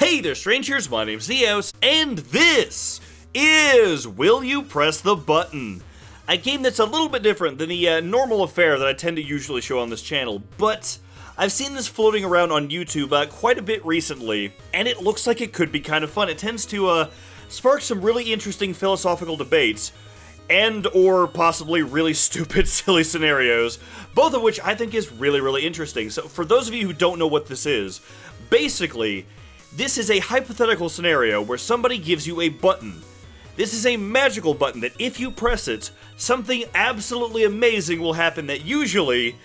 Hey there, strangers, my name's Neos, and this is Will You Press the Button? A game that's a little bit different than the normal affair that I tend to usually show on this channel, but I've seen this floating around on YouTube quite a bit recently, and it looks like it could be kind of fun. It tends to spark some really interesting philosophical debates, and or possibly really stupid, silly scenarios, both of which I think is really, really interesting. So for those of you who don't know what this is, basically, this is a hypothetical scenario where somebody gives you a button. This is a magical button that if you press it, something absolutely amazing will happen that usually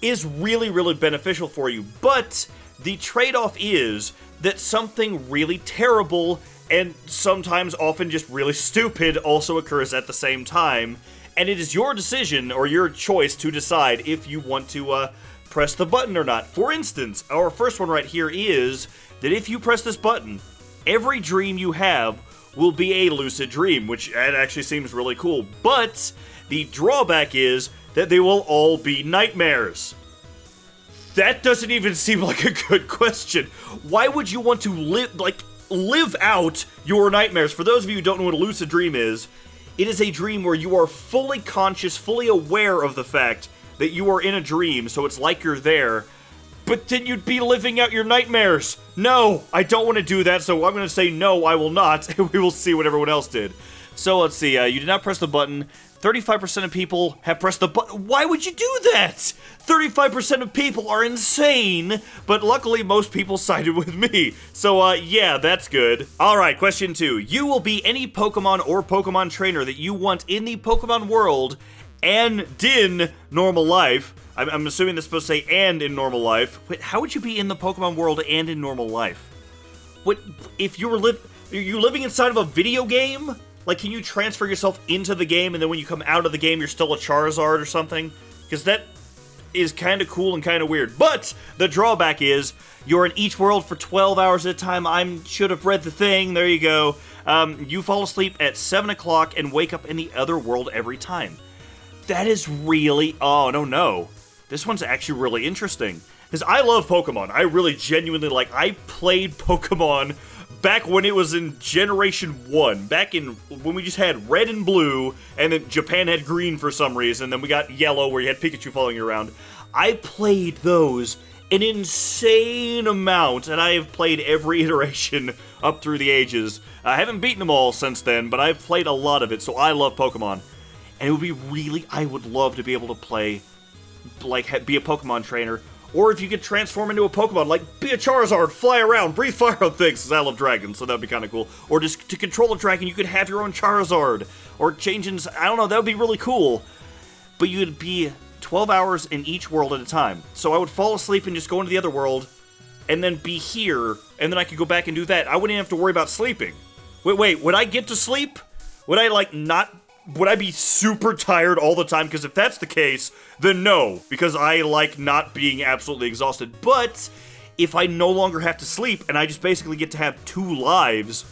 is really, really beneficial for you. But the trade-off is that something really terrible and sometimes often just really stupid also occurs at the same time. And it is your decision or your choice to decide if you want to press the button or not. For instance, our first one right here is that if you press this button, every dream you have will be a lucid dream, which actually seems really cool. But the drawback is that they will all be nightmares. That doesn't even seem like a good question. Why would you want to live out your nightmares? For those of you who don't know what a lucid dream is, it is a dream where you are fully conscious, fully aware of the fact that you are in a dream, so it's like you're there, but then you'd be living out your nightmares. No, I don't want to do that, so I'm going to say no, I will not, and we will see what everyone else did. So let's see, you did not press the button. 35% of people have pressed the button. Why would you do that? 35% of people are insane, but luckily most people sided with me. So, yeah, that's good. Alright, question 2. You will be any Pokemon or Pokemon trainer that you want in the Pokemon world and in normal life. I'm assuming that's supposed to say and in normal life. Wait, how would you be in the Pokemon world and in normal life? What, if you were are you living inside of a video game? Like, can you transfer yourself into the game and then when you come out of the game you're still a Charizard or something? Because that is kind of cool and kind of weird. But the drawback is you're in each world for 12 hours at a time. I should have read the thing. There you go. You fall asleep at 7 o'clock and wake up in the other world every time. That is really... Oh, no. This one's actually really interesting. Because I love Pokemon. I really genuinely I played Pokemon back when it was in Generation 1. Back in when we just had Red and Blue, and then Japan had Green for some reason. Then we got Yellow where you had Pikachu following you around. I played those an insane amount, and I have played every iteration up through the ages. I haven't beaten them all since then, but I've played a lot of it, so I love Pokemon. And it would be really... I would love to be able to play... be a Pokemon trainer, or if you could transform into a Pokemon, be a Charizard, fly around, breathe fire on things, because I love dragons, so that would be kind of cool. Or just to control a dragon, you could have your own Charizard, or change in, I don't know, that would be really cool. But you'd be 12 hours in each world at a time. So I would fall asleep and just go into the other world, and then be here, and then I could go back and do that. I wouldn't have to worry about sleeping. Wait, would I get to sleep? Would I, would I be super tired all the time? Because if that's the case, then no. Because I like not being absolutely exhausted. But if I no longer have to sleep and I just basically get to have 2 lives,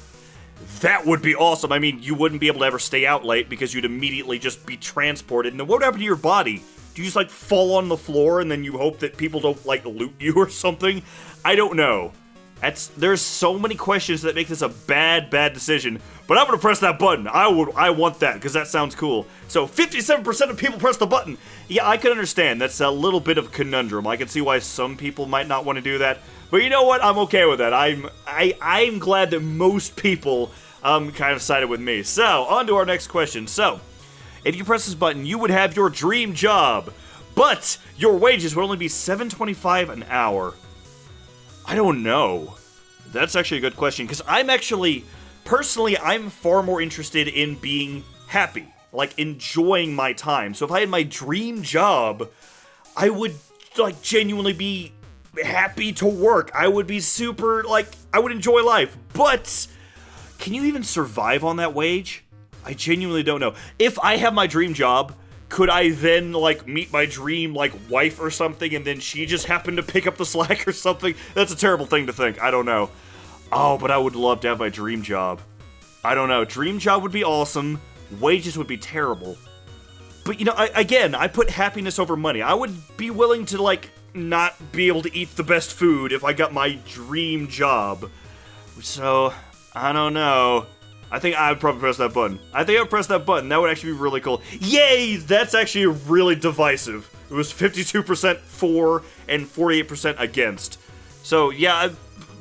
that would be awesome. I mean, you wouldn't be able to ever stay out late because you'd immediately just be transported. And then what would happen to your body? Do you just, fall on the floor and then you hope that people don't, loot you or something? I don't know. There's so many questions that make this a bad decision, but I'm gonna press that button. I want that, because that sounds cool. So, 57% of people press the button. Yeah, I can understand. That's a little bit of a conundrum. I can see why some people might not want to do that, but you know what? I'm okay with that. I'm glad that most people, kind of sided with me. So, on to our next question. So, if you press this button, you would have your dream job, but your wages would only be $7.25 an hour. I don't know. That's actually a good question, because personally, I'm far more interested in being happy, enjoying my time. So if I had my dream job, I would, genuinely be happy to work. I would be super, I would enjoy life. But, can you even survive on that wage? I genuinely don't know. If I have my dream job, could I then, meet my dream, wife or something, and then she just happened to pick up the slack or something? That's a terrible thing to think. I don't know. Oh, but I would love to have my dream job. I don't know. Dream job would be awesome. Wages would be terrible. But, I put happiness over money. I would be willing to, not be able to eat the best food if I got my dream job. So, I don't know. I think I would probably press that button. I think I would press that button. That would actually be really cool. Yay! That's actually really divisive. It was 52% for and 48% against. So, yeah,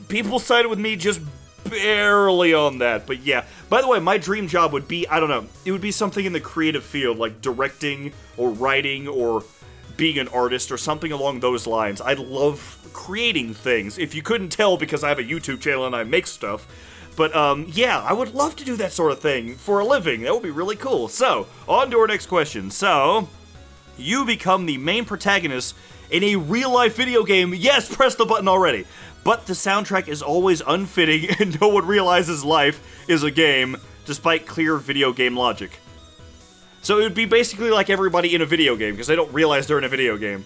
people sided with me just barely on that. But yeah. By the way, my dream job would be, I don't know, it would be something in the creative field, like directing or writing or being an artist or something along those lines. I love creating things. If you couldn't tell, because I have a YouTube channel and I make stuff. But, yeah, I would love to do that sort of thing for a living. That would be really cool. So, on to our next question. So, you become the main protagonist in a real-life video game. Yes, press the button already. But the soundtrack is always unfitting and no one realizes life is a game, despite clear video game logic. So it would be basically like everybody in a video game, because they don't realize they're in a video game.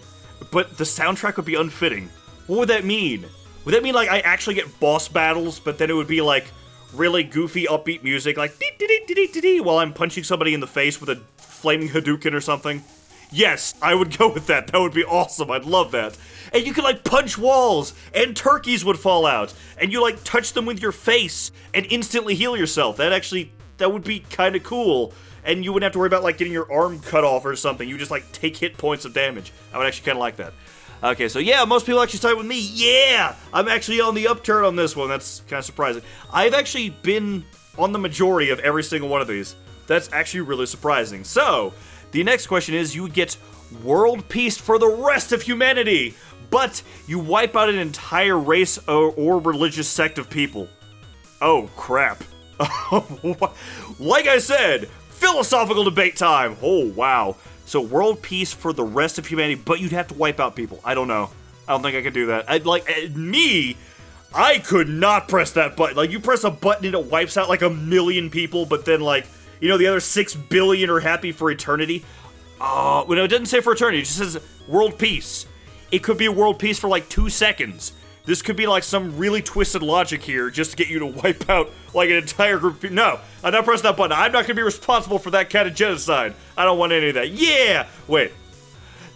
But the soundtrack would be unfitting. What would that mean? Would that mean, like, I actually get boss battles, but then it would be, like, really goofy, upbeat music, like, dee-dee-dee-dee-dee-dee, while I'm punching somebody in the face with a flaming Hadouken or something? Yes, I would go with that. That would be awesome. I'd love that. And you could, like, punch walls, and turkeys would fall out, and you, like, touch them with your face, and instantly heal yourself. That would be kind of cool. And you wouldn't have to worry about, like, getting your arm cut off or something. You just, like, take hit points of damage. I would actually kind of like that. Okay, so yeah, most people actually side with me. Yeah! I'm actually on the upturn on this one. That's kind of surprising. I've actually been on the majority of every single one of these. That's actually really surprising. So, the next question is, you would get world peace for the rest of humanity, but you wipe out an entire race or religious sect of people. Oh, crap. Like I said, philosophical debate time. Oh, wow. So world peace for the rest of humanity, but you'd have to wipe out people. I don't know. I don't think I could do that. I could not press that button. Like, you press a button and it wipes out like 1 million people, but then, like, you know, the other 6 billion are happy for eternity. Well, no, it doesn't say for eternity. It just says world peace. It could be a world peace for like 2 seconds. This could be like some really twisted logic here just to get you to wipe out like an entire group of people. No, I'm not pressing that button. I'm not going to be responsible for that kind of genocide. I don't want any of that. Yeah! Wait.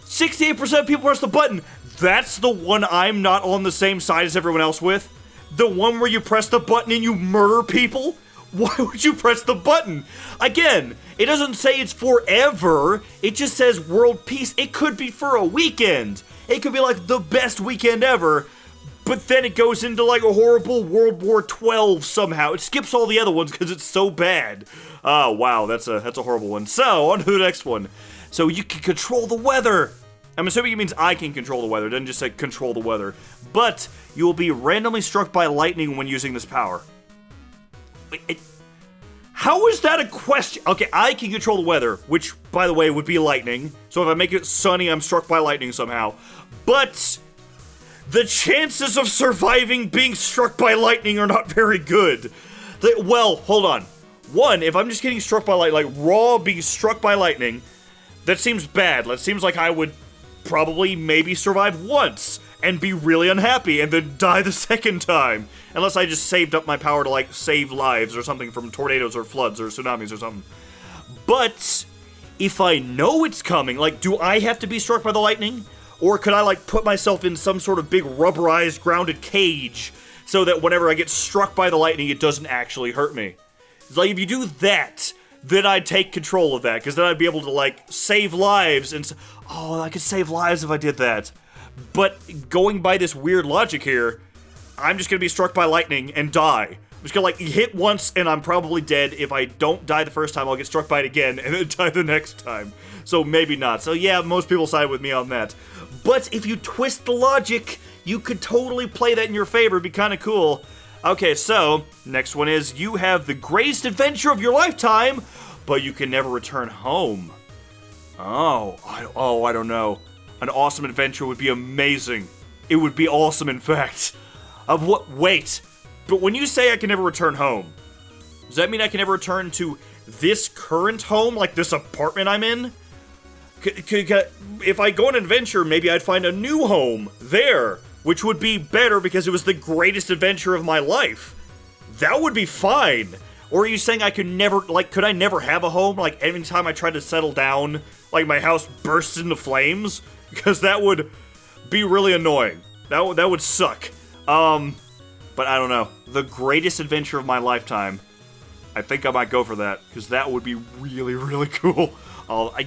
68% of people press the button. That's the one I'm not on the same side as everyone else with? The one where you press the button and you murder people? Why would you press the button? Again, it doesn't say it's forever. It just says world peace. It could be for a weekend. It could be like the best weekend ever. But then it goes into like a horrible World War XII somehow. It skips all the other ones because it's so bad. Oh, wow, that's a horrible one. So, on to the next one. So you can control the weather. I'm assuming it means I can control the weather. It doesn't just say control the weather. But you will be randomly struck by lightning when using this power. Wait, how is that a question? Okay, I can control the weather, which, by the way, would be lightning. So if I make it sunny, I'm struck by lightning somehow. But the chances of surviving being struck by lightning are not very good. Well, hold on. One, if I'm just getting struck by lightning, like raw being struck by lightning, that seems bad. That seems like I would probably maybe survive once and be really unhappy and then die the second time. Unless I just saved up my power to, like, save lives or something from tornadoes or floods or tsunamis or something. But if I know it's coming, like, do I have to be struck by the lightning? Or could I, like, put myself in some sort of big rubberized, grounded cage so that whenever I get struck by the lightning, it doesn't actually hurt me? It's like, if you do that, then I'd take control of that, because then I'd be able to, like, save lives, and oh, I could save lives if I did that. But going by this weird logic here, I'm just gonna be struck by lightning and die. I'm just gonna, like, hit once, and I'm probably dead. If I don't die the first time, I'll get struck by it again, and then die the next time. So maybe not. So yeah, most people side with me on that. But if you twist the logic, you could totally play that in your favor. It'd be kind of cool. Okay, so, next one is, you have the greatest adventure of your lifetime, but you can never return home. Oh, I don't know. An awesome adventure would be amazing. It would be awesome, in fact. Wait, but when you say I can never return home, does that mean I can never return to this current home, like this apartment I'm in? If I go on an adventure, maybe I'd find a new home there, which would be better because it was the greatest adventure of my life. That would be fine. Or are you saying I could never, like, could I never have a home? Like, every time I tried to settle down, like, my house bursts into flames? Because that would be really annoying. That would suck. But I don't know. The greatest adventure of my lifetime. I think I might go for that, because that would be really, really cool.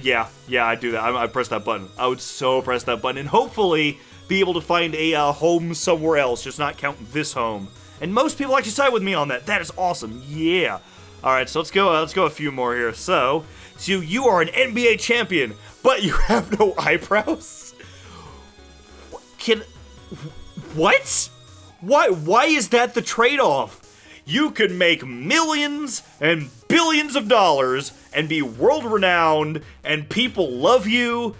Yeah, I'd do that. I'd press that button. I would so press that button, and hopefully be able to find a home somewhere else, just not count this home. And most people actually side with me on that. That is awesome. Yeah. All right, so let's go a few more here. So you are an NBA champion, but you have no eyebrows? What? Why is that the trade-off? You could make millions and billions of dollars and be world-renowned and people love you,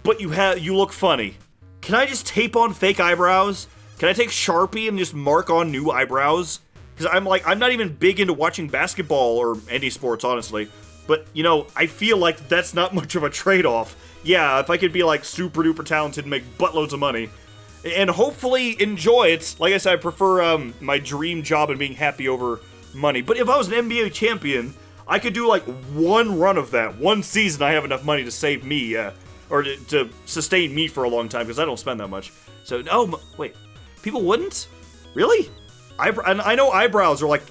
but you look funny. Can I just tape on fake eyebrows? Can I take Sharpie and just mark on new eyebrows? Because I'm not even big into watching basketball or any sports, honestly. But, you know, I feel like that's not much of a trade-off. Yeah, if I could be, like, super-duper talented and make buttloads of money, and hopefully enjoy it. Like I said, I prefer my dream job and being happy over money. But if I was an NBA champion, I could do, like, one run of that. One season, I have enough money to save me, or to sustain me for a long time, because I don't spend that much. So, no, wait. People wouldn't? Really? I know eyebrows are, like,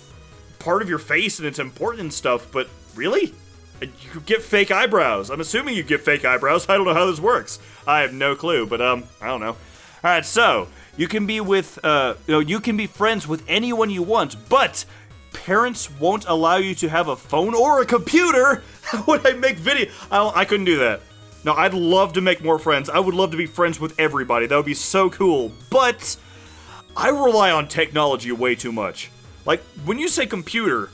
part of your face and it's important and stuff, but really? You get fake eyebrows. I'm assuming you get fake eyebrows. I don't know how this works. I have no clue, but, I don't know. Alright, so, you can be you can be friends with anyone you want, but parents won't allow you to have a phone or a computer. How would I make video? I couldn't do that. No, I'd love to make more friends. I would love to be friends with everybody. That would be so cool. But I rely on technology way too much. Like, when you say computer,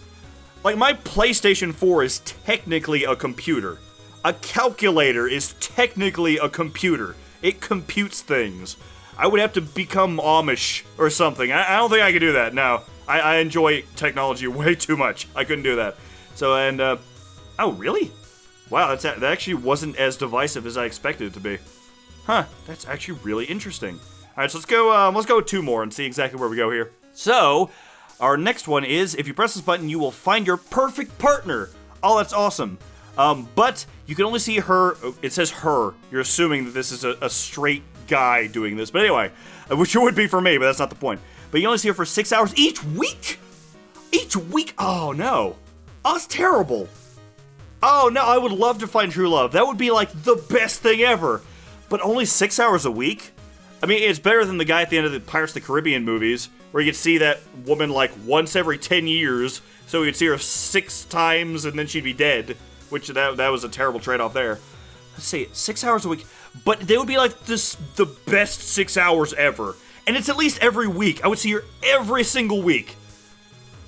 like, my PlayStation 4 is technically a computer. A calculator is technically a computer. It computes things. I would have to become Amish or something. I don't think I could do that. No, I enjoy technology way too much. I couldn't do that. So, and, oh, really? Wow, that actually wasn't as divisive as I expected it to be. Huh, that's actually really interesting. All right, so let's go with two more and see exactly where we go here. So, our next one is, if you press this button, you will find your perfect partner. Oh, that's awesome. But you can only see her. It says her. You're assuming that this is a straight guy doing this. But anyway, which it would be for me, but that's not the point. But you only see her for 6 hours each week? Each week? Oh, no. Oh, it's terrible. Oh, no, I would love to find true love. That would be, like, the best thing ever. But only 6 hours a week? I mean, it's better than the guy at the end of the Pirates of the Caribbean movies, where you could see that woman, like, once every 10 years, so you could see her 6 times, and then she'd be dead. Which, that was a terrible trade-off there. Let's see, 6 hours a week. But they would be, like, the best 6 hours ever. And it's at least every week. I would see her every single week.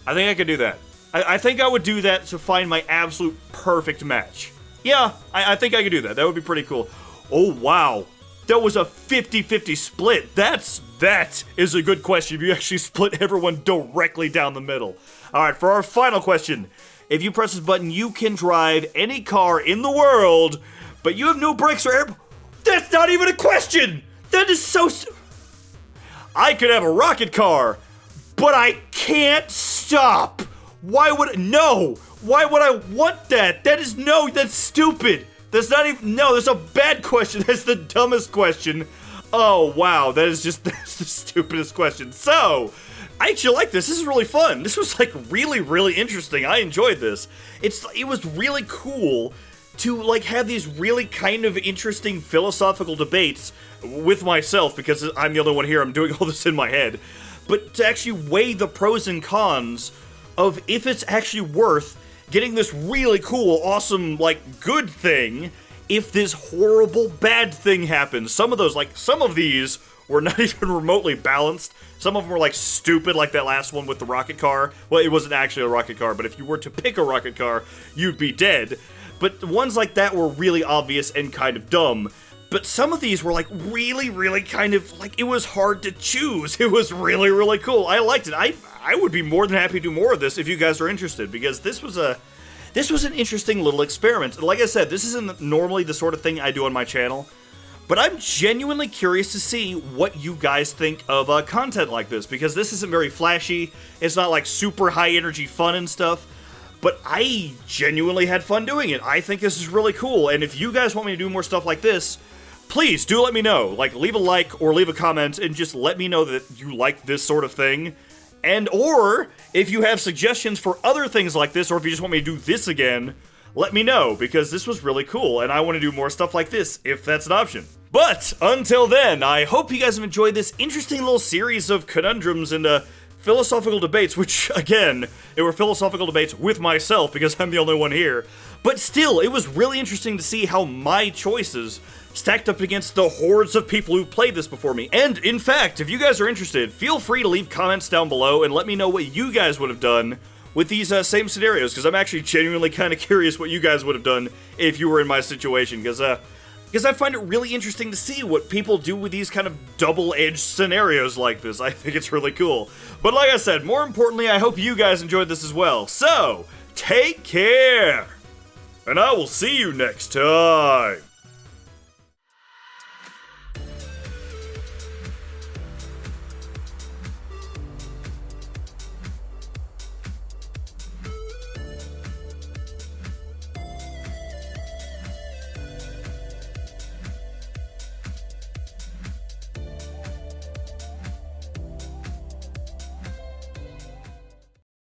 I think I could do that. I think I would do that to find my absolute perfect match. Yeah, I think I could do that. That would be pretty cool. Oh, wow. That was a 50-50 split. That is a good question if you actually split everyone directly down the middle. Alright, for our final question. If you press this button, you can drive any car in the world, but you have no brakes or air... That's not even a question! That is so... I could have a rocket car, but I can't stop! Why would... No! Why would I want that? That's stupid! That's not even... No, that's a bad question. That's the dumbest question. Oh, wow. That's the stupidest question. So, I actually like this. This is really fun. This was, like, really, really interesting. I enjoyed this. It was really cool to, like, have these really kind of interesting philosophical debates with myself, because I'm the only one here. I'm doing all this in my head. But to actually weigh the pros and cons of if it's actually worth getting this really cool, awesome, like, good thing if this horrible bad thing happens. Some of these were not even remotely balanced. Some of them were, like, stupid, like that last one with the rocket car. Well, it wasn't actually a rocket car, but if you were to pick a rocket car, you'd be dead. But ones like that were really obvious and kind of dumb. But some of these were, like, really, really kind of, like, it was hard to choose. It was really, really cool. I liked it. I would be more than happy to do more of this if you guys are interested, because this was an interesting little experiment. Like I said, this isn't normally the sort of thing I do on my channel, but I'm genuinely curious to see what you guys think of content like this, because this isn't very flashy. It's not, like, super high-energy fun and stuff. But I genuinely had fun doing it. I think this is really cool, and if you guys want me to do more stuff like this, please do let me know. Like, leave a like or leave a comment and just let me know that you like this sort of thing. And or, if you have suggestions for other things like this, or if you just want me to do this again, let me know, because this was really cool, and I want to do more stuff like this, if that's an option. But, until then, I hope you guys have enjoyed this interesting little series of conundrums and, philosophical debates, which, again, they were philosophical debates with myself, because I'm the only one here. But still, it was really interesting to see how my choices stacked up against the hordes of people who played this before me. And, in fact, if you guys are interested, feel free to leave comments down below and let me know what you guys would have done with these same scenarios, because I'm actually genuinely kind of curious what you guys would have done if you were in my situation, because I find it really interesting to see what people do with these kind of double-edged scenarios like this. I think it's really cool. But like I said, more importantly, I hope you guys enjoyed this as well. So, take care! And I will see you next time!